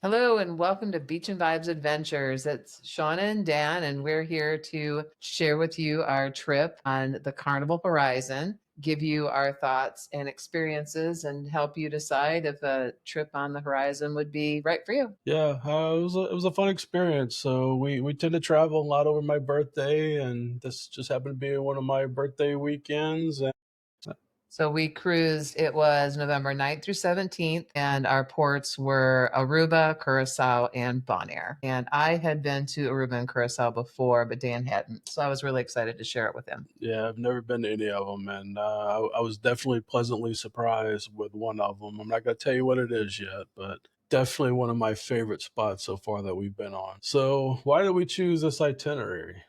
Hello and welcome to Beach and Vibes Adventures. It's Shauna and Dan, and we're here to share with you our trip on the Carnival Horizon, give you our thoughts and experiences, and help you decide if a trip on the horizon would be right for you. Yeah, it was a fun experience. So we tend to travel a lot over my birthday, and this just happened to be one of my birthday weekends. And So we cruised, it was November 9th through 17th, and our ports were Aruba, Curacao, and Bonaire. And I had been to Aruba and Curacao before, but Dan hadn't. So I was really excited to share it with him. yeah, I've never been to any of them, and I was definitely pleasantly surprised with one of them. I'm not gonna tell you what it is yet, but definitely one of my favorite spots so far that we've been on. So why did we choose this itinerary?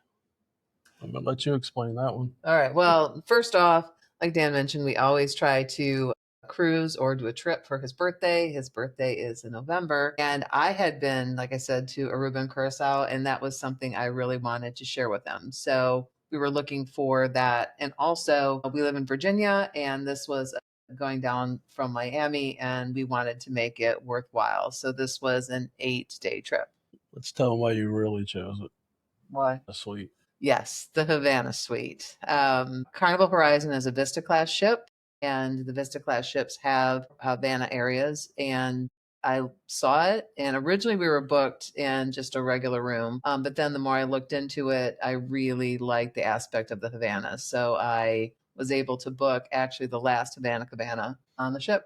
I'm gonna let you explain that one. All right. Well, first off, like Dan mentioned, we always try to cruise or do a trip for his birthday. His birthday is in November. And I had been, like I said, to Aruba and Curacao, and that was something I really wanted to share with him. So we were looking for that. And also, we live in Virginia, and this was going down from Miami, and we wanted to make it worthwhile. So this was an 8-day trip. Let's tell them why you really chose it. Why? That's sweet. Yes, the Havana Suite. Carnival Horizon is a Vista class ship, and the Vista class ships have Havana areas. And I saw it, and originally we were booked in just a regular room. But then the more I looked into it, I really liked the aspect of the Havana. So I was able to book actually the last Havana Cabana on the ship.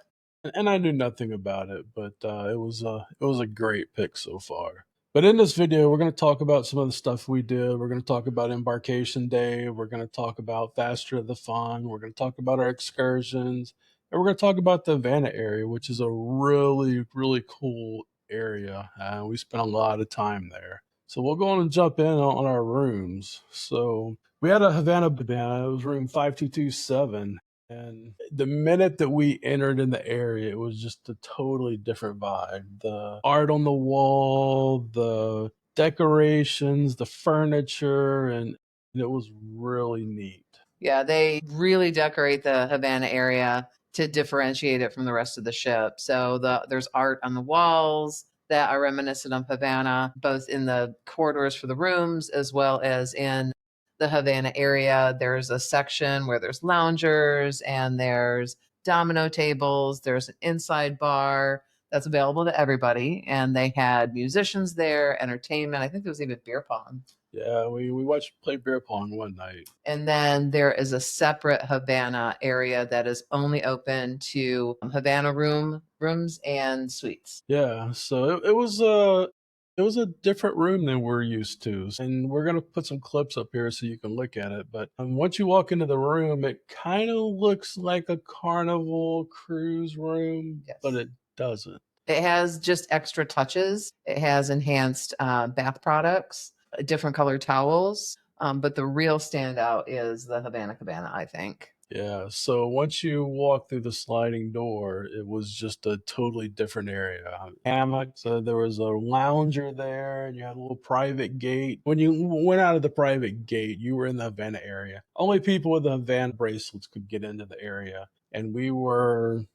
And I knew nothing about it, but it was a great pick so far. But in this video, we're going to talk about some of the stuff we did. We're going to talk about Embarkation Day. We're going to talk about Faster the Fun. We're going to talk about our excursions. And we're going to talk about the Havana area, which is a really, really cool area. We spent a lot of time there. So we'll go on and jump in on our rooms. So we had a Havana Cabana. It was room 5227. And the minute that we entered in the area, it was just a totally different vibe. The art on the wall, the decorations, the furniture, and it was really neat. Yeah, they really decorate the Havana area to differentiate it from the rest of the ship. So there's art on the walls that are reminiscent of Havana, both in the corridors for the rooms as well as in the Havana area. There's a section where there's loungers and there's domino tables. There's an inside bar that's available to everybody, and they had musicians there, entertainment. I think there was even beer pong. Yeah, we watched play beer pong one night. And then there is a separate Havana area that is only open to Havana rooms and suites. Yeah, so it was a different room than we're used to, and we're gonna put some clips up here so you can look at it. But once you walk into the room, it kind of looks like a Carnival cruise room, but Yes. it doesn't. It has just extra touches. It has enhanced bath products, different colored towels. But the real standout is the Havana Cabana, I think. Yeah, so once you walk through the sliding door, it was just a totally different area. Hammock, so there was a lounger there, and you had a little private gate. When you went out of the private gate, you were in the Havana area. Only people with the Havana bracelets could get into the area, and we were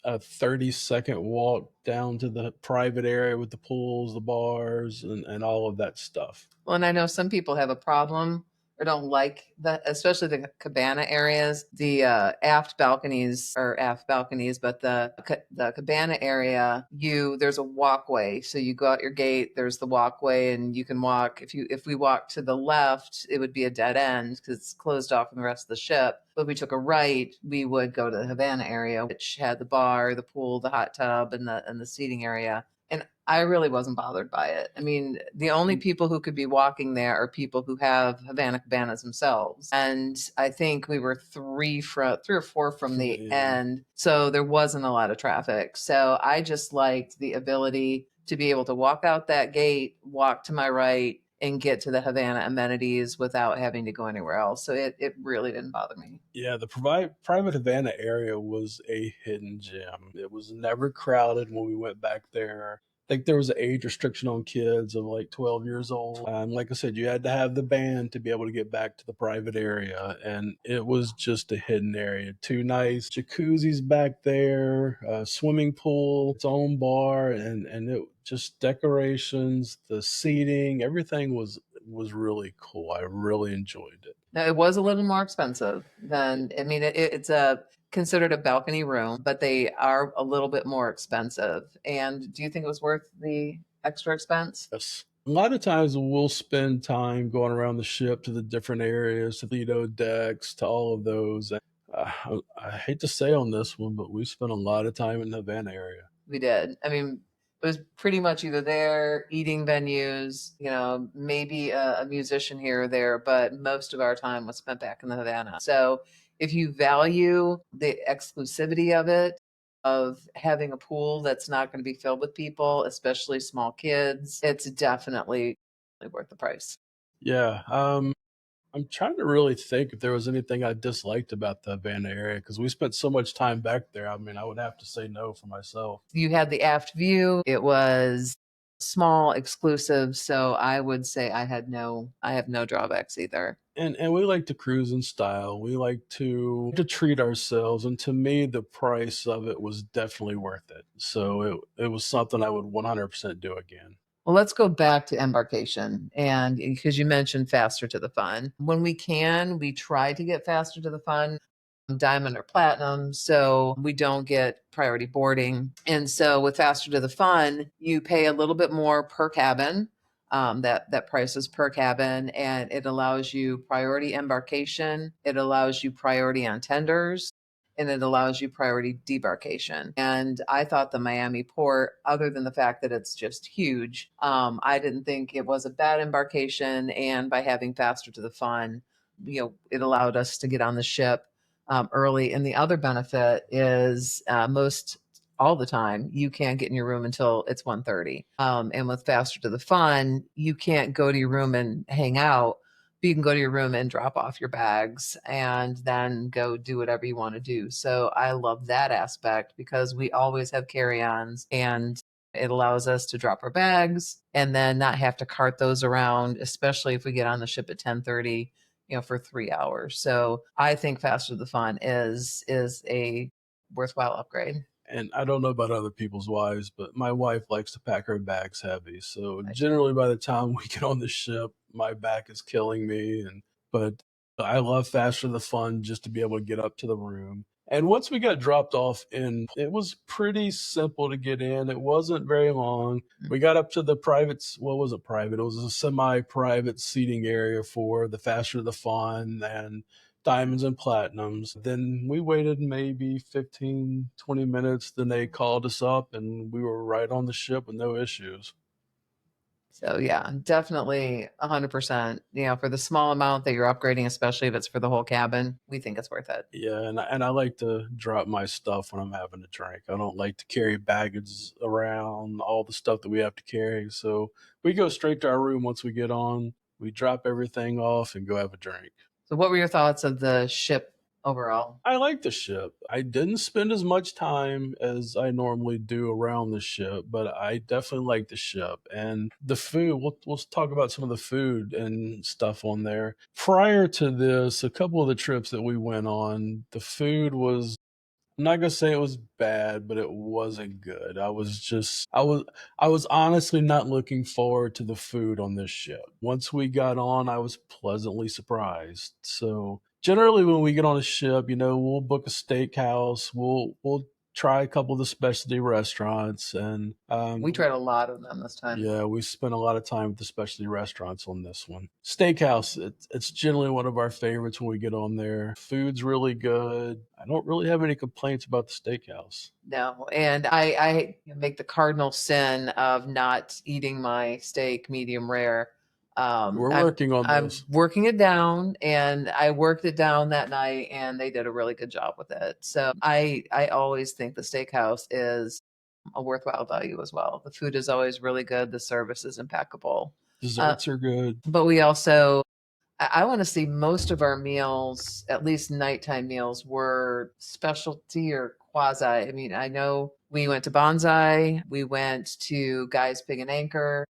a 30-second walk down to the private area with the pools, the bars, and all of that stuff. Well, and I know some people have a problem or don't like the, especially the cabana areas, the aft balconies, but the cabana area, there's a walkway. So you go out your gate, there's the walkway, and you can walk. If we walk to the left, it would be a dead end because it's closed off from the rest of the ship. But if we took a right, we would go to the Havana area, which had the bar, the pool, the hot tub, and the seating area. And I really wasn't bothered by it. I mean, the only people who could be walking there are people who have Havana Cabanas themselves. And I think we were three or four from the Yeah. end. So there wasn't a lot of traffic. So I just liked the ability to be able to walk out that gate, walk to my right, and get to the Havana amenities without having to go anywhere else. So it really didn't bother me. Yeah, the private Havana area was a hidden gem. It was never crowded when we went back there. like there was an age restriction on kids of like 12 years old. And like I said, you had to have the band to be able to get back to the private area. And it was just a hidden area. Two nice jacuzzis back there, a swimming pool, its own bar, and it just decorations, the seating, everything was really cool. I really enjoyed it. Now, it was a little more expensive than, I mean, it's a considered a balcony room, but they are a little bit more expensive. And do you think it was worth the extra expense? Yes. A lot of times we'll spend time going around the ship to the different areas, to the Lido decks, to all of those. I hate to say on this one, but we spent a lot of time in the Havana area. We did. I mean, it was pretty much either there, eating venues, maybe a musician here or there, but most of our time was spent back in the Havana. So if you value the exclusivity of it, of having a pool that's not going to be filled with people, especially small kids, it's definitely worth the price. Yeah, I'm trying to really think if there was anything I disliked about the Havana area because we spent so much time back there. I mean, I would have to say no for myself. You had the aft view. It was small, exclusive. So I would say I have no drawbacks either. And we like to cruise in style. We like to treat ourselves, and to me, the price of it was definitely worth it. So it was something I would 100% do again. Well, let's go back to embarkation. And because you mentioned faster to the fun, when we can, we try to get faster to the fun, diamond or platinum, so we don't get priority boarding. And so with faster to the fun, you pay a little bit more per cabin. That price is per cabin, and it allows you priority embarkation. It allows you priority on tenders, and it allows you priority debarkation. And I thought the Miami port, other than the fact that it's just huge, I didn't think it was a bad embarkation. And by having faster to the fun, it allowed us to get on the ship early. And the other benefit is most all the time you can't get in your room until it's 1:30. And with faster to the fun, you can't go to your room and hang out, but you can go to your room and drop off your bags and then go do whatever you want to do. So I love that aspect because we always have carry-ons, and it allows us to drop our bags and then not have to cart those around, especially if we get on the ship at 10:30, for 3 hours. So I think faster to the fun is a worthwhile upgrade. And I don't know about other people's wives, but my wife likes to pack her bags heavy. So Right. generally by the time we get on the ship, my back is killing me. And but I love Faster the Fun just to be able to get up to the room. And once we got dropped off in, it was pretty simple to get in. It wasn't very long. We got up to the private, well, it wasn't private. It was a semi-private seating area for the Faster the Fun and diamonds and platinums. Then we waited maybe 15, 20 minutes. Then they called us up and we were right on the ship with no issues. So yeah, definitely 100%. For the small amount that you're upgrading, especially if it's for the whole cabin, we think it's worth it. Yeah, and I like to drop my stuff when I'm having a drink. I don't like to carry baggage around, all the stuff that we have to carry. So we go straight to our room once we get on. We drop everything off and go have a drink. So what were your thoughts of the ship overall? I like the ship. I didn't spend as much time as I normally do around the ship, but I definitely like the ship and the food. We'll talk about some of the food and stuff on there. Prior to this, a couple of the trips that we went on, the food was, I'm not gonna say it was bad, but it wasn't good. I was honestly not looking forward to the food on this ship. Once we got on, I was pleasantly surprised. So generally when we get on a ship, we'll book a steakhouse, we'll try a couple of the specialty restaurants and We tried a lot of them this time. yeah, we spent a lot of time with the specialty restaurants on this one. Steakhouse, it's generally one of our favorites when we get on there. Food's really good. I don't really have any complaints about the steakhouse. No, and I make the cardinal sin of not eating my steak medium rare. We're I'm working on I'm those. working it down, and I worked it down that night, and they did a really good job with it. So I always think the steakhouse is a worthwhile value as well. The food is always really good. The service is impeccable. Uh, Desserts are good. but we also I want to see most of our meals, at least nighttime meals, were specialty or quasi. I mean, I know We went to Bonsai. We went to Guy's Pig and Anchor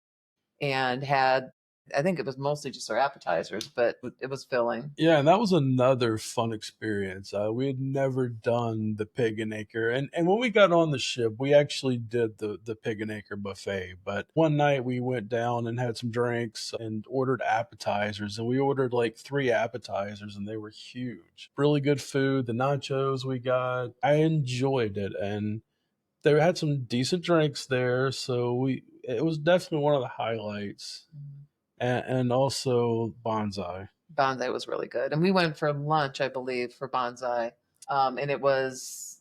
and had, I think it was mostly just our appetizers, but it was filling. Yeah, and that was another fun experience. We had never done the pig and acre, and when we got on the ship, we actually did the pig and acre buffet. But one night we went down and had some drinks and ordered appetizers, and we ordered like 3 appetizers, and they were huge. Really good food. The nachos we got, I enjoyed it, and they had some decent drinks there, so we it was definitely one of the highlights, and also bonsai. Bonsai was really good. And we went for lunch, I believe, for Bonsai. And it was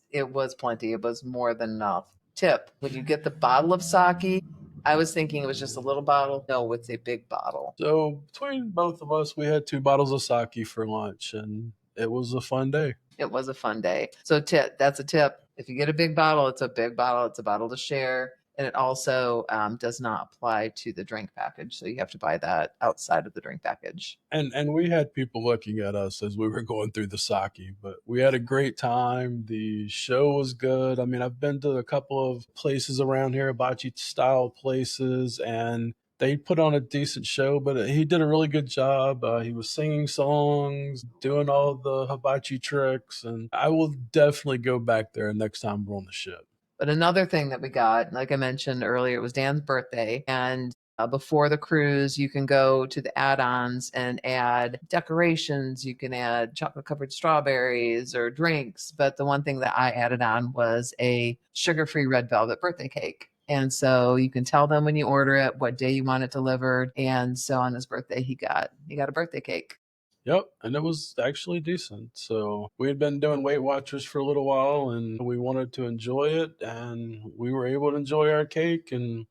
plenty. It was more than enough. Tip, when you get the bottle of sake, I was thinking it was just a little bottle. No, it's a big bottle. So between both of us, we had 2 bottles of sake for lunch, and it was a fun day. It was a fun day. So that's a tip. If you get a big bottle, it's a big bottle. It's a bottle to share. And it also does not apply to the drink package. So you have to buy that outside of the drink package. And we had people looking at us as we were going through the sake, but we had a great time. The show was good. I mean, I've been to a couple of places around here, hibachi style places, and they put on a decent show, but he did a really good job. He was singing songs, doing all the hibachi tricks, and I will definitely go back there next time we're on the ship. But another thing that we got, like I mentioned earlier, it was Dan's birthday. And before the cruise, you can go to the add ons and add decorations. You can add chocolate covered strawberries or drinks. But the one thing that I added on was a sugar free red velvet birthday cake. And so you can tell them when you order it what day you want it delivered. And so on his birthday, he got a birthday cake. Yep, and it was actually decent. So we had been doing Weight Watchers for a little while, and we wanted to enjoy it, and we were able to enjoy our cake, and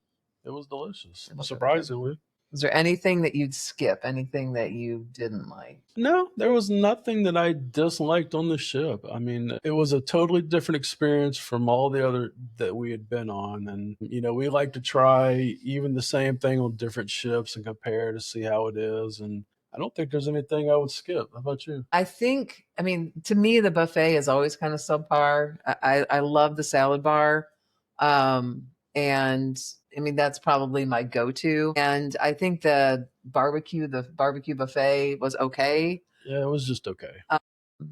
it was delicious, It was really good. surprisingly. Is there anything that you'd skip? Anything that you didn't like? No, there was nothing that I disliked on the ship. I mean, it was a totally different experience from all the other that we had been on. And, we like to try even the same thing on different ships and compare to see how it is. And I don't think there's anything I would skip. How about you? I mean, to me, the buffet is always kind of subpar. I love the salad bar. And I mean, that's probably my go-to. And I think the barbecue buffet was okay. Yeah, it was just okay.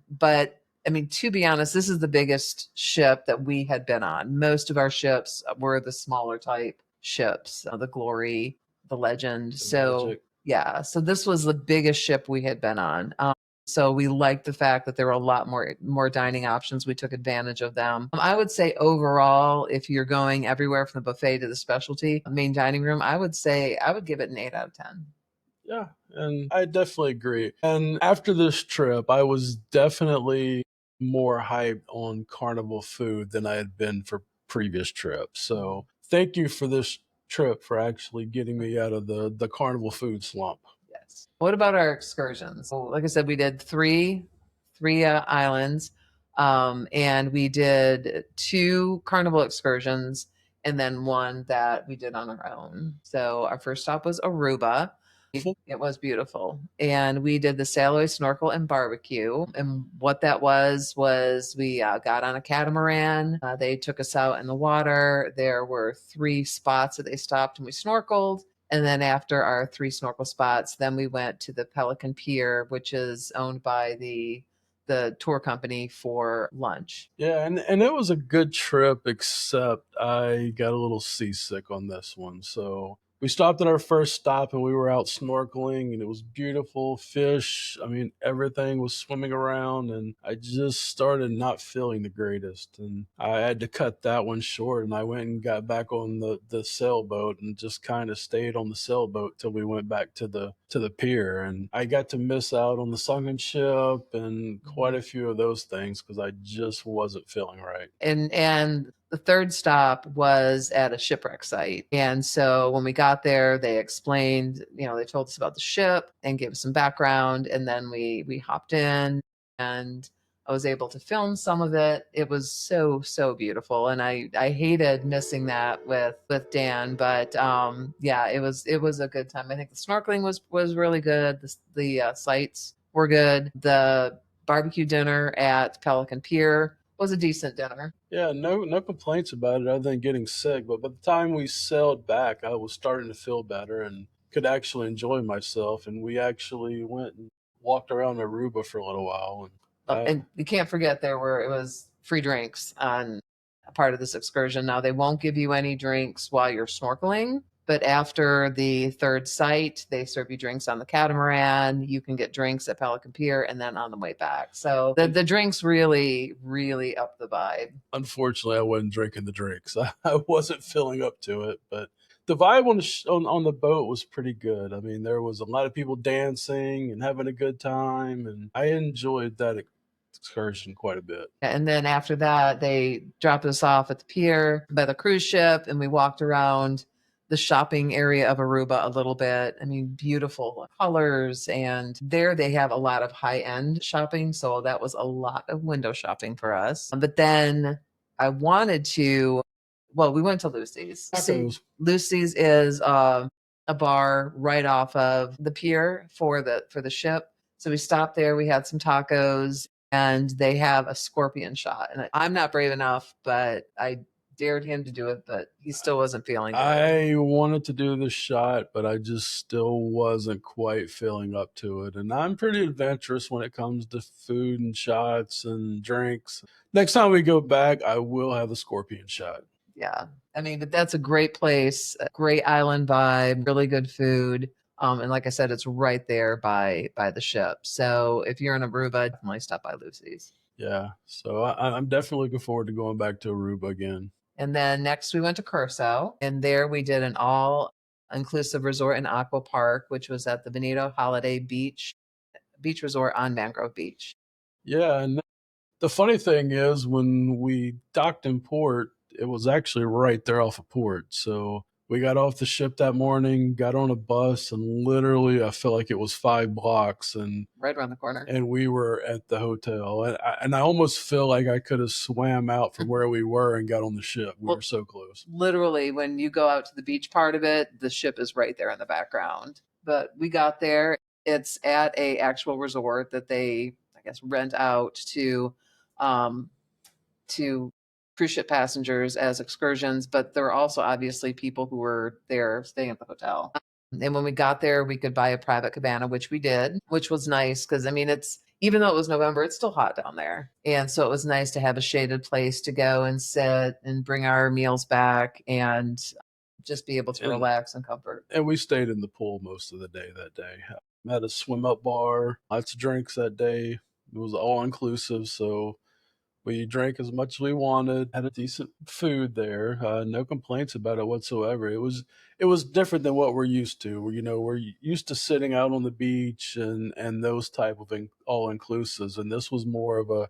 But I mean, to be honest, this is the biggest ship that we had been on. Most of our ships were the smaller type ships, the Glory, the Legend. The So, magic. yeah, so this was the biggest ship we had been on. So we liked the fact that there were a lot more dining options. We took advantage of them. I would say overall, if you're going everywhere from the buffet to the specialty main dining room, I would say I would give it an 8 out of 10. Yeah, and I definitely agree. And after this trip, I was definitely more hyped on carnival food than I had been for previous trips. So thank you for this trip for actually getting me out of the carnival food slump. Yes. What about our excursions? So, like I said, we did three islands, and we did 2 carnival excursions, and then one that we did on our own. So our first stop was Aruba. It was beautiful, and we did the Sailaway snorkel and barbecue. And what that was we got on a catamaran. They took us out in the water. There were 3 spots that they stopped, and we snorkeled. And then after our 3 snorkel spots, then we went to the Pelican Pier, which is owned by the tour company, for lunch. Yeah, and it was a good trip, except I got a little seasick on this one. So we stopped at our first stop and we were out snorkeling and it was beautiful fish. I mean, everything was swimming around and I just started not feeling the greatest. And I had to cut that one short and I went and got back on the sailboat and just kind of stayed on the sailboat till we went back to the pier. And I got to miss out on the sunken ship and quite a few of those things because I just wasn't feeling right. And the third stop was at a shipwreck site. And so when we got there, they explained, they told us about the ship and gave us some background, and then we hopped in, and I was able to film some of it. It was so beautiful, and I hated missing that with Dan, but yeah, it was a good time. I think the snorkeling was really good. The sights were good. The barbecue dinner at Pelican Pier was a decent dinner. Yeah, no complaints about it other than getting sick. But by the time we sailed back, I was starting to feel better and could actually enjoy myself. And we actually went and walked around Aruba for a little while. And And you can't forget it was free drinks on a part of this excursion. Now they won't give you any drinks while you're snorkeling, but after the third site, they serve you drinks on the catamaran. You can get drinks at Pelican Pier and then on the way back. So the drinks really, really up the vibe. Unfortunately, I wasn't drinking the drinks. I wasn't filling up to it, but the vibe on the boat was pretty good. I mean, there was a lot of people dancing and having a good time, and I enjoyed that excursion quite a bit. And then after that, they dropped us off at the pier by the cruise ship, and we walked around the shopping area of Aruba a little bit. I mean, beautiful colors. And there they have a lot of high end shopping. So that was a lot of window shopping for us. But then I wanted to, well, we went to Lucy's. Tacos. Lucy's is a bar right off of the pier for the ship. So we stopped there. We had some tacos, and they have a scorpion shot. And I'm not brave enough, but I dared him to do it, but he still wasn't feeling good. I wanted to do the shot, but I just still wasn't quite feeling up to it. And I'm pretty adventurous when it comes to food and shots and drinks. Next time we go back, I will have the scorpion shot. Yeah. I mean, but that's a great place, a great island vibe, really good food. And like I said, it's right there by the ship. So if you're in Aruba, definitely stop by Lucy's. Yeah. So I'm definitely looking forward to going back to Aruba again. And then next we went to Curacao, and there we did an all inclusive resort in Aquapark, which was at the Bonito Holiday Beach Resort on Mangrove Beach. Yeah. And the funny thing is, when we docked in port, it was actually right there off of port. So we got off the ship that morning, got on a bus, and literally, I felt like it was 5 blocks, and right around the corner. And we were at the hotel, and I almost feel like I could have swam out from where we were and got on the ship. We were so close. Literally, when you go out to the beach part of it, the ship is right there in the background. But we got there. It's at a actual resort that they, I guess, rent out um, to cruise ship passengers as excursions, but there are also obviously people who were there staying at the hotel. And when we got there, we could buy a private cabana, which we did, which was nice because I mean, it's even though it was November, it's still hot down there. And so it was nice to have a shaded place to go and sit and bring our meals back and just be able to relax and comfort. And we stayed in the pool most of the day that day. Had a swim up bar, lots of drinks that day. It was all inclusive, so we drank as much as we wanted. Had a decent food there. No complaints about it whatsoever. It was different than what we're used to. We're used to sitting out on the beach and those type of all inclusives, and this was more of a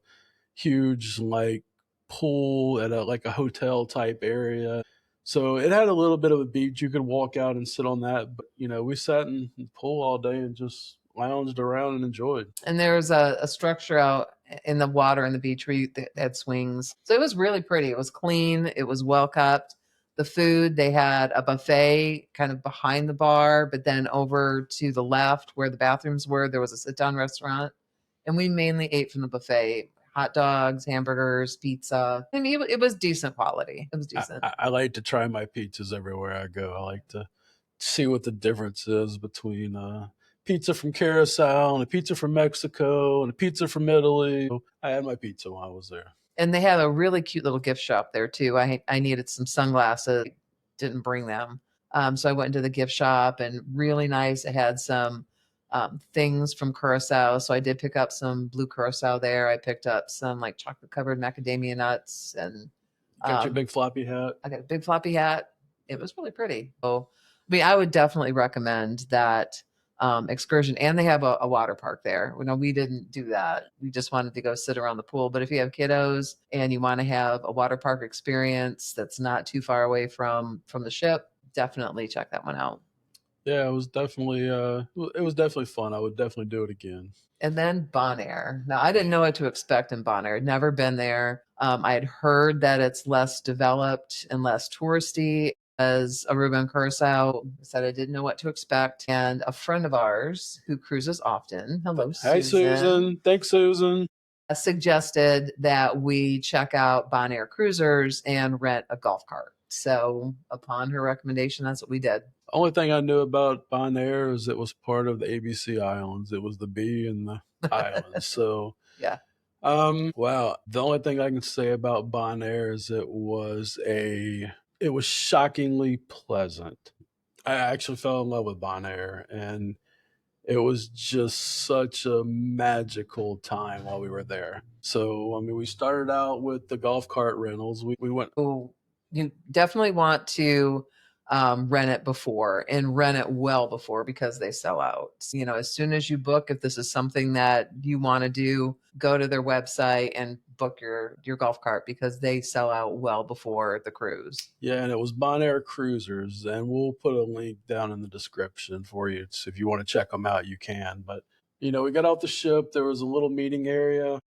huge like pool at a hotel type area. So it had a little bit of a beach. You could walk out and sit on that, but we sat in the pool all day and just lounged around and enjoyed. And there was a structure out in the water in the beach where you had swings. So it was really pretty. It was clean. It was well kept. The food, they had a buffet kind of behind the bar, but then over to the left where the bathrooms were, there was a sit down restaurant. And we mainly ate from the buffet hot dogs, hamburgers, pizza. I mean, it was decent quality. It was decent. I like to try my pizzas everywhere I go. I like to see what the difference is between pizza from Curacao and a pizza from Mexico and a pizza from Italy. I had my pizza while I was there. And they have a really cute little gift shop there too. I needed some sunglasses, didn't bring them. So I went into the gift shop and really nice. It had some things from Curacao. So I did pick up some blue Curacao there. I picked up some like chocolate covered macadamia nuts and Got your big floppy hat. I got a big floppy hat. It was really pretty. So, I mean, I would definitely recommend that excursion. And they have a water park there. We didn't do that. We just wanted to go sit around the pool. But if you have kiddos and you want to have a water park experience that's not too far away from the ship, definitely check that one out. Yeah, it was definitely fun. I would definitely do it again. And then Bonaire. Now, I didn't know what to expect in Bonaire. I'd never been there. I had heard that it's less developed and less touristy as Aruba and Curacao. Said I didn't know what to expect. And a friend of ours who cruises often, hello, Susan. Hi, Susan. Thanks, Susan. suggested that we check out Bonaire Cruisers and rent a golf cart. So upon her recommendation, that's what we did. Only thing I knew about Bonaire is it was part of the ABC Islands. It was the B and the islands. So Yeah. wow. The only thing I can say about Bonaire is it was shockingly pleasant. I actually fell in love with Bonaire, and it was just such a magical time while we were there. So, I mean, we started out with the golf cart rentals. We went. Oh, you definitely want to rent it before and rent it well before because they sell out. You know, as soon as you book, if this is something that you want to do, go to their website and book your golf cart because they sell out well before the cruise. Yeah, and it was Bonaire Cruisers, and we'll put a link down in the description for you. So if you want to check them out, you can. But we got off the ship. There was a little meeting area,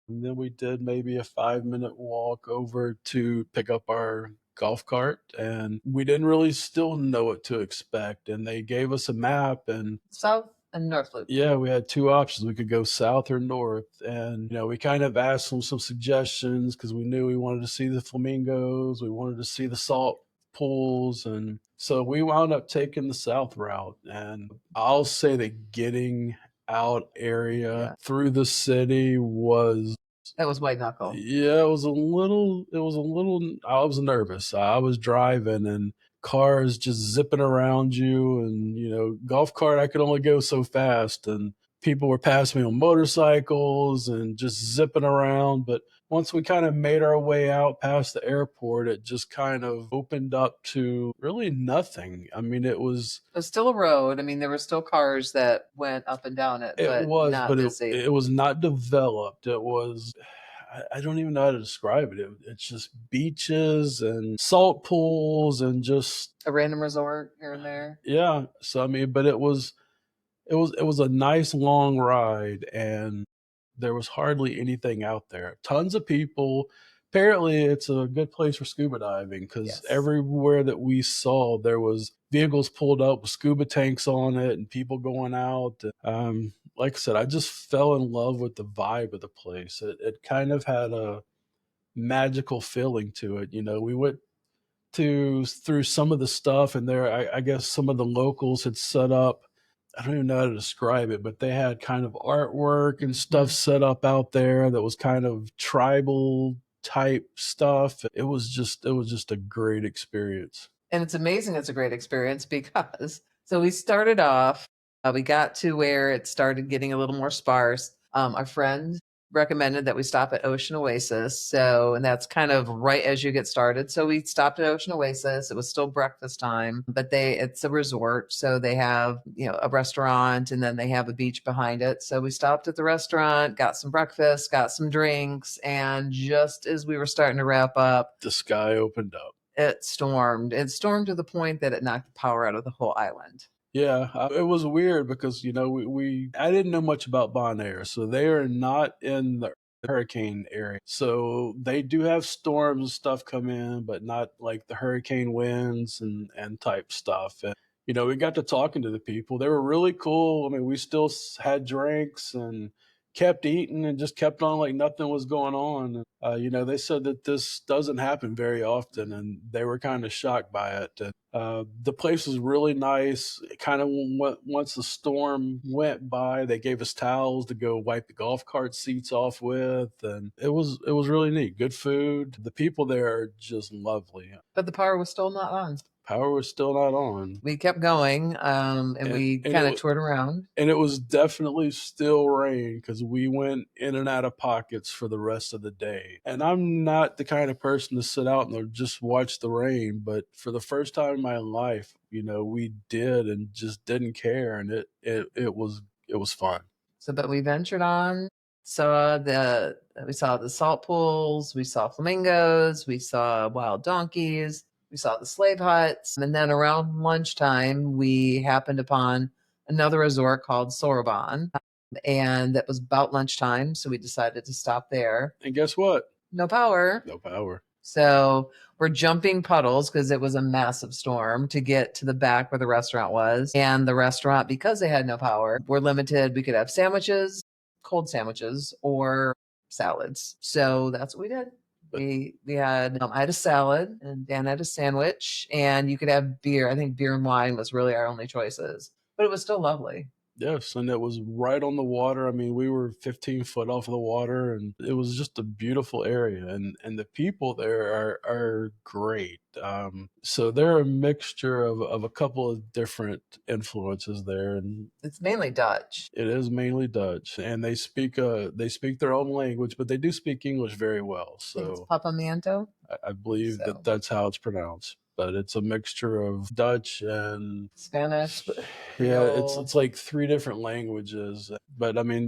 and then we did maybe a 5-minute walk over to pick up our golf cart, and we didn't really still know what to expect. And they gave us a map, and South and North Loop. yeah, we had two options. We could go south or north. And, we kind of asked them some suggestions because we knew we wanted to see the flamingos. We wanted to see the salt pools. And so we wound up taking the south route. And I'll say that getting out area through the city was That was white knuckle. yeah, I was nervous. I was driving and cars just zipping around you, and golf cart I could only go so fast, and people were passing me on motorcycles and just zipping around. But once we kind of made our way out past the airport, it just kind of opened up to really nothing. I mean, it was still a road. I mean, there were still cars that went up and down it, but not busy. it was not developed. It was I don't even know how to describe it. It's just beaches and salt pools and just a random resort here and there. Yeah. So I mean, but it was a nice long ride, and there was hardly anything out there. Tons of people. Apparently, it's a good place for scuba diving because everywhere that we saw, there was vehicles pulled up with scuba tanks on it and people going out. Like I said, I just fell in love with the vibe of the place. It kind of had a magical feeling to it. We went through some of the stuff, and there, I guess some of the locals had set up. I don't even know how to describe it, but they had kind of artwork and stuff set up out there that was kind of tribal type stuff. It was just a great experience. And it's amazing it's a great experience because so we started off, we got to where it started getting a little more sparse. Our friend recommended that we stop at Ocean Oasis. And that's kind of right as you get started. So we stopped at Ocean Oasis. It was still breakfast time, but it's a resort. So they have, a restaurant and then they have a beach behind it. So we stopped at the restaurant, got some breakfast, got some drinks. And just as we were starting to wrap up, the sky opened up. It stormed. It stormed to the point that it knocked the power out of the whole island. Yeah, it was weird because I didn't know much about Bonaire, so they are not in the hurricane area. So they do have storms and stuff come in, but not like the hurricane winds and type stuff. And we got to talking to the people. They were really cool. I mean, we still had drinks and kept eating and just kept on like nothing was going on. They said that this doesn't happen very often, and they were kind of shocked by it. And, the place was really nice. Kind of once the storm went by, they gave us towels to go wipe the golf cart seats off with, and it was really neat. Good food. The people there are just lovely. But the power was still not on. Power was still not on. We kept going, and we kind of toured around. And it was definitely still rain because we went in and out of pockets for the rest of the day. And I'm not the kind of person to sit out and just watch the rain, but for the first time in my life, we did and just didn't care, and it was fun. So, but we ventured on. We saw the salt pools, we saw flamingos, we saw wild donkeys. We saw the slave huts. And then around lunchtime, we happened upon another resort called Sorobon. And that was about lunchtime. So we decided to stop there. And guess what? No power. No power. So we're jumping puddles because it was a massive storm to get to the back where the restaurant was. And the restaurant, because they had no power, were limited. We could have sandwiches, cold sandwiches, or salads. So that's what we did. We had I had a salad and Dan had a sandwich, and you could have beer. I think beer and wine was really our only choices, but it was still lovely. Yes, and it was right on the water. I mean, we were 15 foot off of the water, and it was just a beautiful area. And the people there are great. So they're a mixture of a couple of different influences there, and It's mainly Dutch. it is mainly Dutch. And they speak their own language, but they do speak English very well. I think it's So Papamiento. I believe that So that's how it's pronounced. But it's a mixture of Dutch and Spanish, yeah, Creole. it's like 3 different languages, but I mean,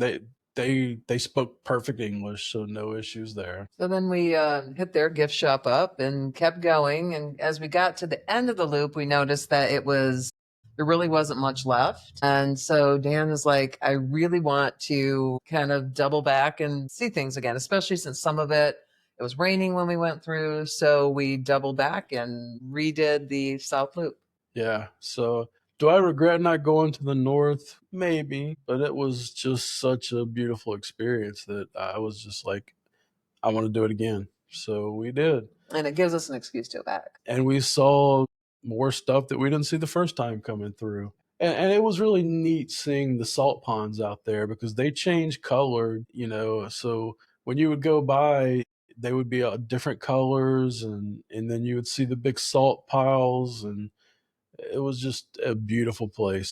they spoke perfect English, so no issues there. So then we hit their gift shop up and kept going. And as we got to the end of the loop, we noticed that there really wasn't much left. And so Dan was like, I really want to kind of double back and see things again, especially since some of it was raining when we went through. So we doubled back and redid the South Loop. Yeah, so do I regret not going to the north? Maybe, but it was just such a beautiful experience that I was just like, I want to do it again. So we did. And it gives us an excuse to go back. And we saw more stuff that we didn't see the first time coming through. And it was really neat seeing the salt ponds out there because they change color, you know. So when you would go by, they would be different colors, and then you would see the big salt piles, and it was just a beautiful place.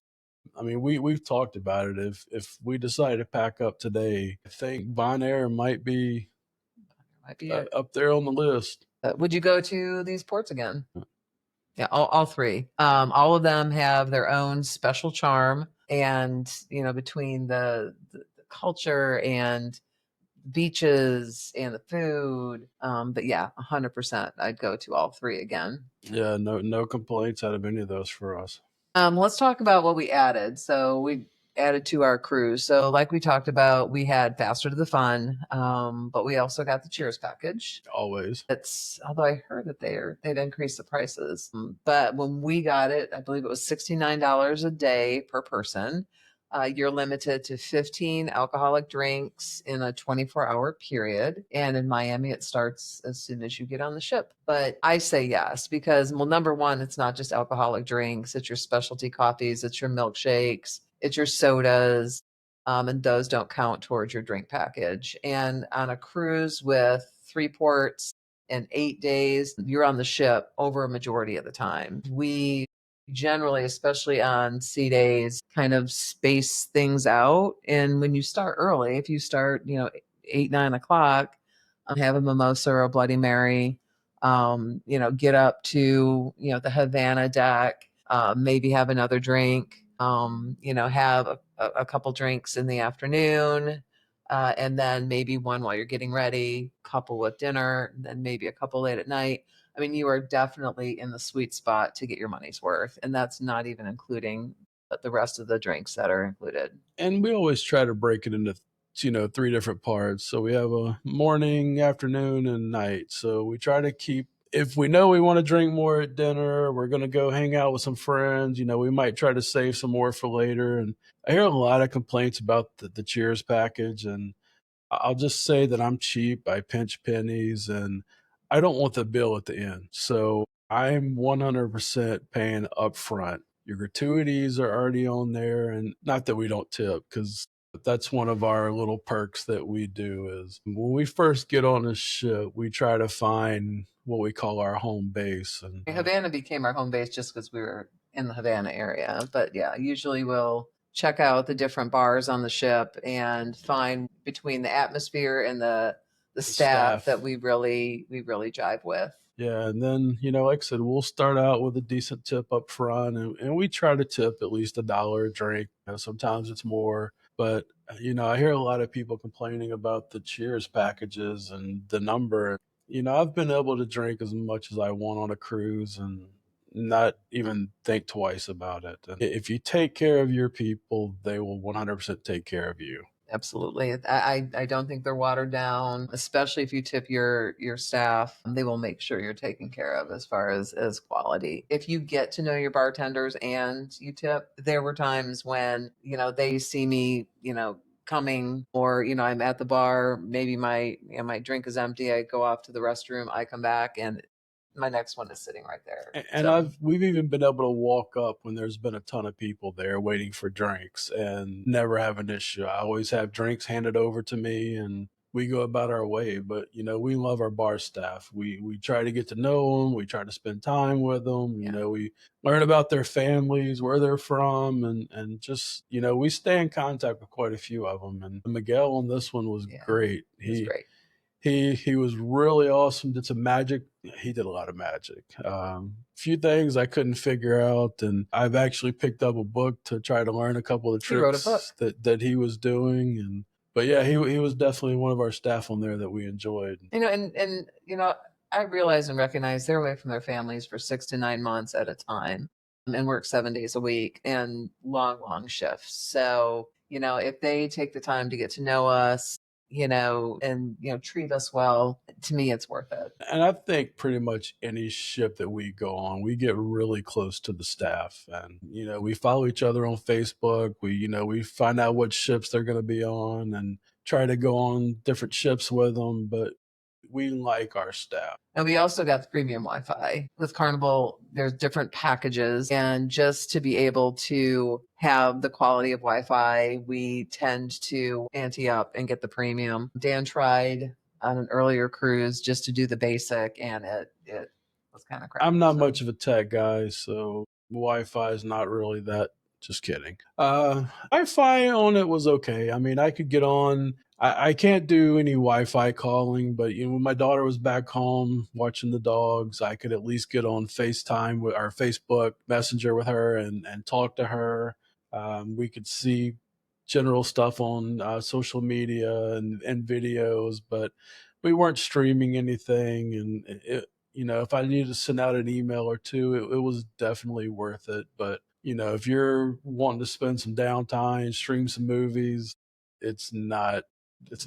I mean, we've talked about it. If we decide to pack up today, I think Bonaire Might be it. up there on the list. Would you go to these ports again? Yeah, all three. All of them have their own special charm, and between the culture and beaches and the food. But yeah, 100%, I'd go to all three again. Yeah, no complaints out of any of those for us. Let's talk about what we added. So we added to our cruise. So like we talked about, we had Faster to the Fun, but we also got the Cheers package. Always. It's although I heard that they'd increased the prices, but when we got it, I believe it was $69 a day per person. You're limited to 15 alcoholic drinks in a 24-hour period. And in Miami, it starts as soon as you get on the ship. But I say yes because, well, number one, it's not just alcoholic drinks, it's your specialty coffees, it's your milkshakes, it's your sodas. And those don't count towards your drink package. And on a cruise with 3 ports and 8 days, you're on the ship over a majority of the time. We generally, especially on sea days, kind of space things out. And when you start early, if you start, 8, 9 o'clock, have a mimosa or a Bloody Mary, get up to, the Havana deck, maybe have another drink, have a couple drinks in the afternoon. And then maybe one while you're getting ready, couple with dinner, and then maybe a couple late at night. I mean, you are definitely in the sweet spot to get your money's worth. And that's not even including the rest of the drinks that are included. And we always try to break it into 3 different parts. So we have a morning, afternoon, and night. So we try to keep, if we know we want to drink more at dinner, we're going to go hang out with some friends, we might try to save some more for later. And I hear a lot of complaints about the Cheers package, and I'll just say that I'm cheap. I pinch pennies, and I don't want the bill at the end. So I'm 100% paying up front. Your gratuities are already on there, and not that we don't tip, because that's one of our little perks that we do is when we first get on a ship, we try to find what we call our home base. And Havana became our home base just because we were in the Havana area. But yeah, usually we'll check out the different bars on the ship and find between the atmosphere and the staff that we really jive with. Yeah, and then, like I said, we'll start out with a decent tip up front, and we try to tip at least $1 a drink. Sometimes it's more, but I hear a lot of people complaining about the Cheers packages and the number. I've been able to drink as much as I want on a cruise and not even think twice about it. And if you take care of your people, they will 100% take care of you. Absolutely. I don't think they're watered down, especially if you tip your staff. They will make sure you're taken care of as far as quality. If you get to know your bartenders and you tip, there were times when, they see me, coming, or I'm at the bar, maybe my drink is empty, I go off to the restroom, I come back, and my next one is sitting right there. And we've even been able to walk up when there's been a ton of people there waiting for drinks and never have an issue. I always have drinks handed over to me and we go about our way. But we love our bar staff. We try to get to know them. We try to spend time with them. We learn about their families, where they're from, and just we stay in contact with quite a few of them. And Miguel on this one was great. He was great. He was really awesome. Did some magic. He did a lot of magic. Few things I couldn't figure out, and I've actually picked up a book to try to learn a couple of tricks that he was doing. But yeah, he was definitely one of our staff on there that we enjoyed. And I realize and recognize they're away from their families for 6 to 9 months at a time, and work 7 days a week and long shifts. So if they take the time to get to know us, and treat us well, to me it's worth it. And I think pretty much any ship that we go on, we get really close to the staff, and we follow each other on Facebook. We find out what ships they're going to be on and try to go on different ships with them. But we like our staff. And we also got the premium Wi-Fi. With Carnival, there's different packages. And just to be able to have the quality of Wi-Fi, we tend to ante up and get the premium. Dan tried on an earlier cruise just to do the basic, and it was kind of crappy. I'm not much of a tech guy, so Wi-Fi is not really that. Just kidding. Wi-Fi on it was okay. I mean, I could get on. I can't do any Wi-Fi calling, but when my daughter was back home watching the dogs, I could at least get on FaceTime with our Facebook Messenger with her and talk to her. We could see general stuff on social media and videos, but we weren't streaming anything. And if I needed to send out an email or two, it was definitely worth it. But if you're wanting to spend some downtime, stream some movies, it's not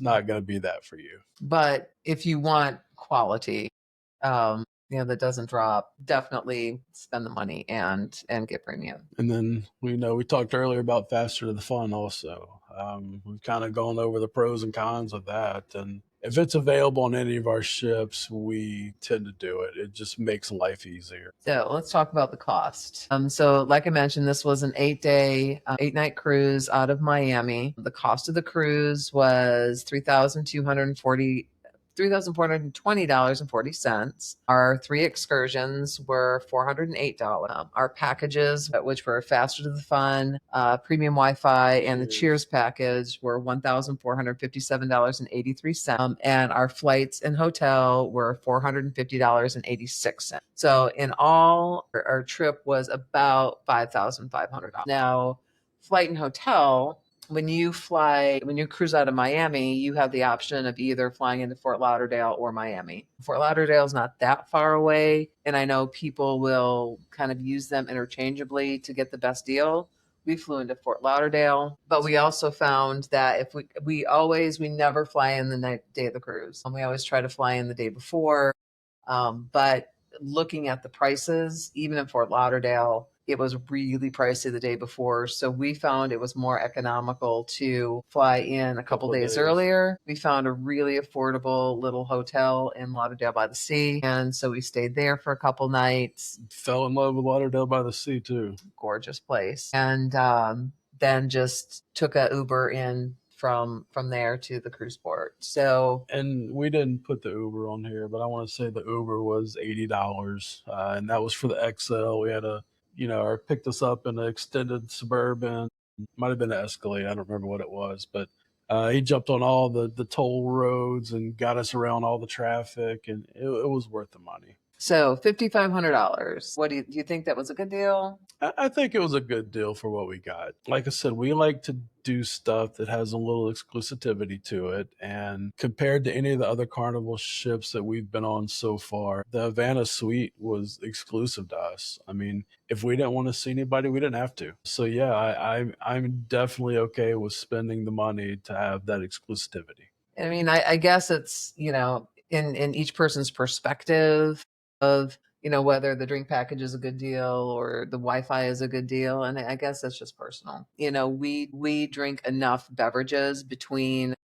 going to be that for you. But if you want quality, that doesn't drop, definitely spend the money and get premium. And then we talked earlier about Faster to the Fun also. We've kind of gone over the pros and cons of that, and if it's available on any of our ships, we tend to do it. It just makes life easier. So let's talk about the cost. So like I mentioned, this was an 8-day, 8-night cruise out of Miami. The cost of the cruise was $3,420.40. Our 3 excursions were $408. Our packages, which were Faster to the Fun, Premium Wi-Fi, and the Cheers package, were $1,457.83. And our flights and hotel were $450.86. So in all, our trip was about $5,500. Now, flight and hotel, when you cruise out of Miami, you have the option of either flying into Fort Lauderdale or Miami. Fort Lauderdale is not that far away, and I know people will kind of use them interchangeably to get the best deal. We flew into Fort Lauderdale, but we also found that if we never fly in the day of the cruise. We always try to fly in the day before. But looking at the prices, even in Fort Lauderdale, it was really pricey the day before. So we found it was more economical to fly in a couple days earlier. We found a really affordable little hotel in Lauderdale by the Sea. And so we stayed there for a couple nights. Fell in love with Lauderdale by the Sea too. Gorgeous place. And then just took a Uber in from there to the cruise port. So, and we didn't put the Uber on here, but I want to say the Uber was $80, and that was for the XL. We had picked us up in an extended Suburban. Might have been an Escalade. I don't remember what it was, but he jumped on all the toll roads and got us around all the traffic, and it was worth the money. So $5,500. What do you think that was a good deal? I think it was a good deal for what we got. Like I said, we like to do stuff that has a little exclusivity to it. And compared to any of the other Carnival ships that we've been on so far, the Havana suite was exclusive to us. I mean, if we didn't want to see anybody, we didn't have to. So yeah, I'm definitely okay with spending the money to have that exclusivity. I mean, I guess it's, in each person's perspective of, whether the drink package is a good deal or the Wi-Fi is a good deal. And I guess that's just personal. We drink enough beverages between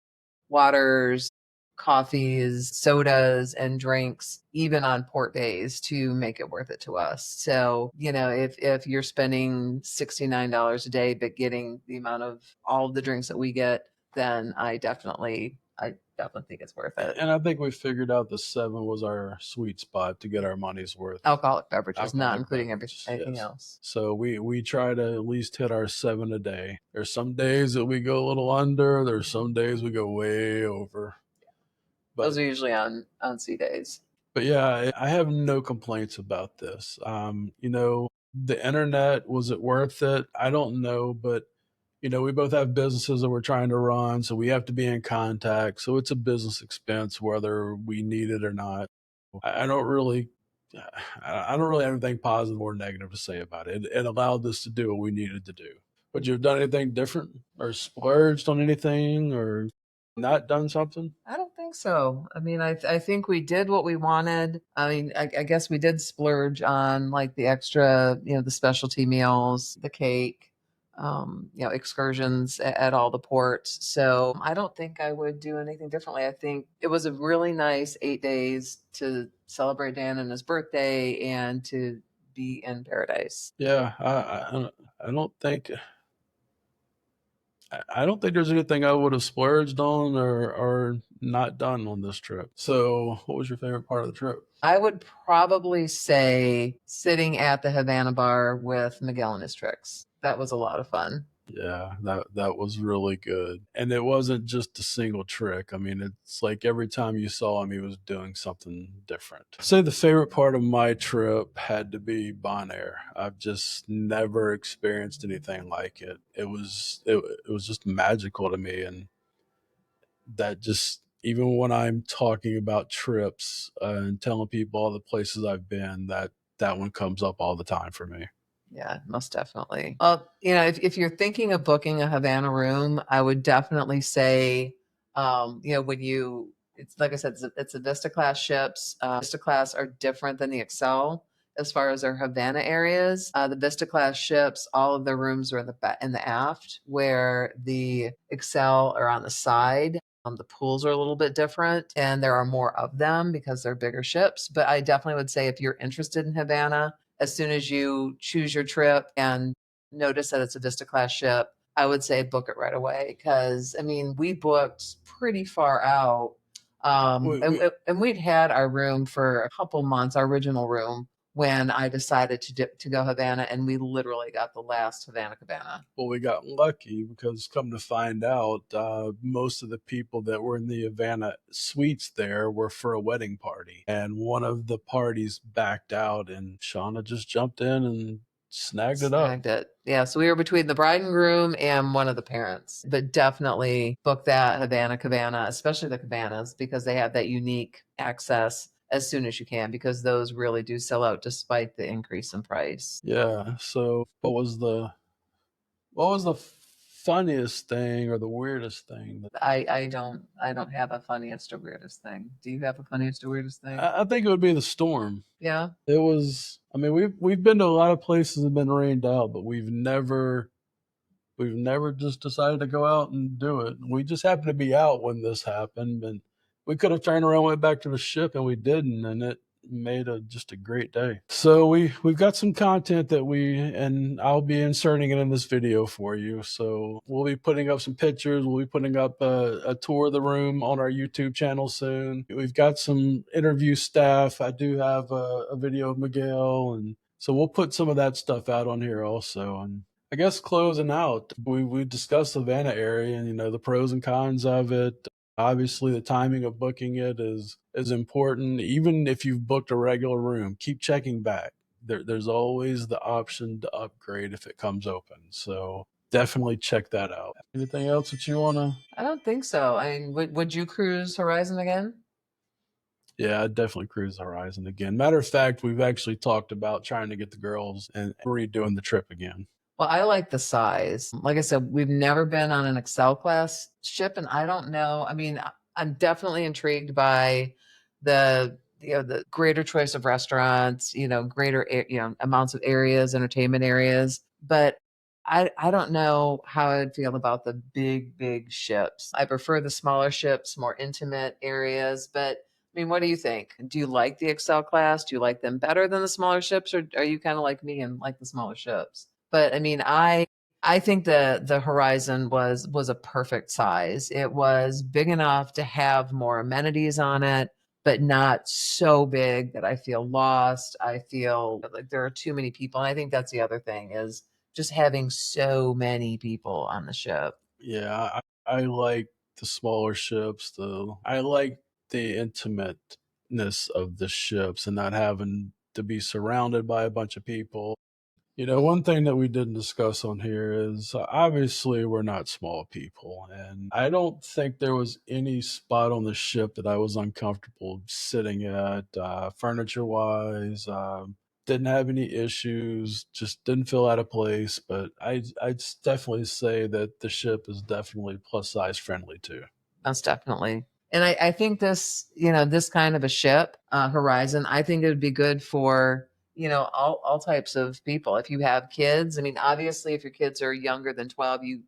waters, coffees, sodas, and drinks, even on port days, to make it worth it to us. So, if you're spending $69 a day, but getting the amount of all of the drinks that we get, then I definitely think it's worth it. And I think we figured out the 7 was our sweet spot to get our money's worth. Alcoholic beverages, not Alcoholic including beverages, anything yes. else. So we try to at least hit our 7 a day. There's some days that we go a little under. There's some days we go way over. Those are usually on C days. But yeah, I have no complaints about this. The internet, was it worth it? I don't know, but we both have businesses that we're trying to run, so we have to be in contact. So it's a business expense whether we need it or not. I don't really I don't really have anything positive or negative to say about it. It allowed us to do what we needed to do. Would you have done anything different or splurged on anything or not done something? I don't think so. I mean, I think we did what we wanted. I mean, I guess we did splurge on like the extra, the specialty meals, the cake, excursions at all the ports. So I don't think I would do anything differently. I think it was a really nice 8 days to celebrate Dan and his birthday and to be in paradise. Yeah, I don't think I don't think there's anything I would have splurged on or not done on this trip. So, what was your favorite part of the trip? I would probably say sitting at the Havana bar with Miguel and his tricks. That was a lot of fun. Yeah, that was really good. And it wasn't just a single trick. I mean, it's like every time you saw him, he was doing something different. I'd say the favorite part of my trip had to be Bonaire. I've just never experienced anything like it. It was just magical to me, and that just even when I'm talking about trips and telling people all the places I've been, that one comes up all the time for me. Yeah, most definitely. Well, if you're thinking of booking a Havana room, I would definitely say, it's like I said, it's a Vista class ships. Vista class are different than the Excel as far as their Havana areas. The Vista class ships, all of their rooms are in the aft, where the Excel are on the side. The pools are a little bit different, and there are more of them because they're bigger ships. But I definitely would say if you're interested in Havana, as soon as you choose your trip and notice that it's a Vista class ship, I would say book it right away because I mean we booked pretty far out, We, we and we'd had our room for a couple months, our original room, when I decided to go Havana, and we literally got the last Havana Cabana. Well, we got lucky because, come to find out, most of the people that were in the Havana suites there were for a wedding party, and one of the parties backed out, and Shauna just jumped in and snagged it up. Snagged it. Yeah, so we were between the bride and groom and one of the parents. But definitely book that Havana Cabana, especially the cabanas, because they have that unique access as soon as you can, because those really do sell out despite the increase in price. Yeah. So, what was the funniest thing or the weirdest thing that I don't have a funniest or weirdest thing. Do you have a funniest or weirdest thing? I think it would be the storm. Yeah. It was. I mean, we've been to a lot of places that have been rained out, but we've never just decided to go out and do it. We just happened to be out when this happened, and we could have turned around, went back to the ship, and we didn't, and it made just a great day. So we've got some content and I'll be inserting it in this video for you. So we'll be putting up some pictures. We'll be putting up a tour of the room on our YouTube channel soon. We've got some interview staff. I do have a video of Miguel, and so we'll put some of that stuff out on here also. And I guess closing out, we discussed the Savannah area and the pros and cons of it. Obviously, the timing of booking it is important. Even if you've booked a regular room, keep checking back. There's always the option to upgrade if it comes open. So definitely check that out. Anything else that you wanna? I don't think so. I mean, would you cruise Horizon again? Yeah, I'd definitely cruise the Horizon again. Matter of fact, we've actually talked about trying to get the girls and redoing the trip again. Well, I like the size. Like I said, we've never been on an Excel class ship, and I don't know. I mean, I'm definitely intrigued by the the greater choice of restaurants, greater amounts of areas, entertainment areas. But I don't know how I'd feel about the big ships. I prefer the smaller ships, more intimate areas. But I mean, what do you think? Do you like the Excel class? Do you like them better than the smaller ships, or are you kind of like me and like the smaller ships? But I mean, I think the Horizon was a perfect size. It was big enough to have more amenities on it, but not so big that I feel lost. I feel like there are too many people. And I think that's the other thing is just having so many people on the ship. Yeah, I like the smaller ships, though. I like the intimateness of the ships and not having to be surrounded by a bunch of people. One thing that we didn't discuss on here is obviously we're not small people, and I don't think there was any spot on the ship that I was uncomfortable sitting at, furniture wise. Didn't have any issues, just didn't feel out of place. But I'd definitely say that the ship is definitely plus size friendly too. Most definitely. And I think this kind of a ship, Horizon, I think it would be good for, all types of people. If you have kids, I mean, obviously, if your kids are younger than 12, you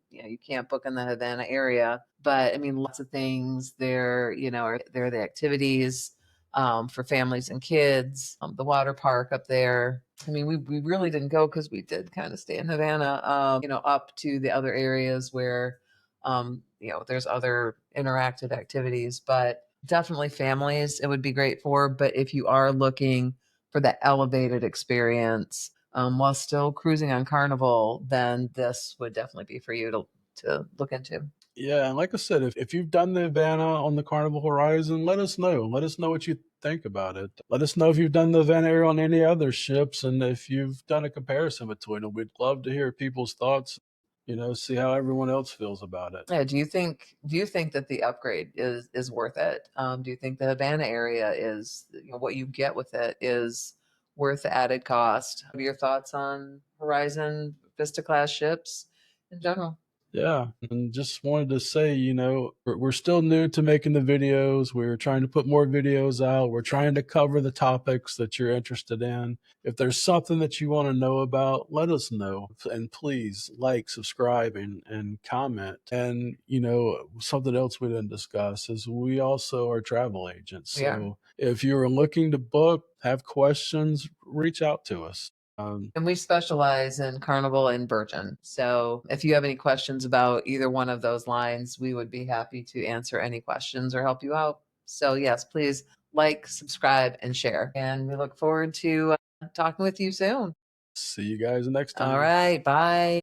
can't book in the Havana area. But I mean, lots of things there, there are the activities for families and kids, the water park up there. I mean, we really didn't go because we did kind of stay in Havana, up to the other areas where there's other interactive activities, but definitely families it would be great for. But if you are looking for that elevated experience while still cruising on Carnival, then this would definitely be for you to look into. Yeah, and like I said, if you've done the Havana on the Carnival Horizon, let us know. Let us know what you think about it. Let us know if you've done the Havana area on any other ships and if you've done a comparison between them. We'd love to hear people's thoughts, see how everyone else feels about it. Yeah, do you think that the upgrade is worth it? Do you think the Havana area is what you get with it is worth the added cost? What are your thoughts on Horizon Vista class ships in general? Yeah, and just wanted to say, we're still new to making the videos. We're trying to put more videos out. We're trying to cover the topics that you're interested in. If there's something that you want to know about, let us know. And please like, subscribe, and comment. And, something else we didn't discuss is we also are travel agents. We are. So if you're looking to book, have questions, reach out to us. And we specialize in Carnival and Virgin. So if you have any questions about either one of those lines, we would be happy to answer any questions or help you out. So, yes, please like, subscribe, and share. And we look forward to talking with you soon. See you guys next All time. right. Bye.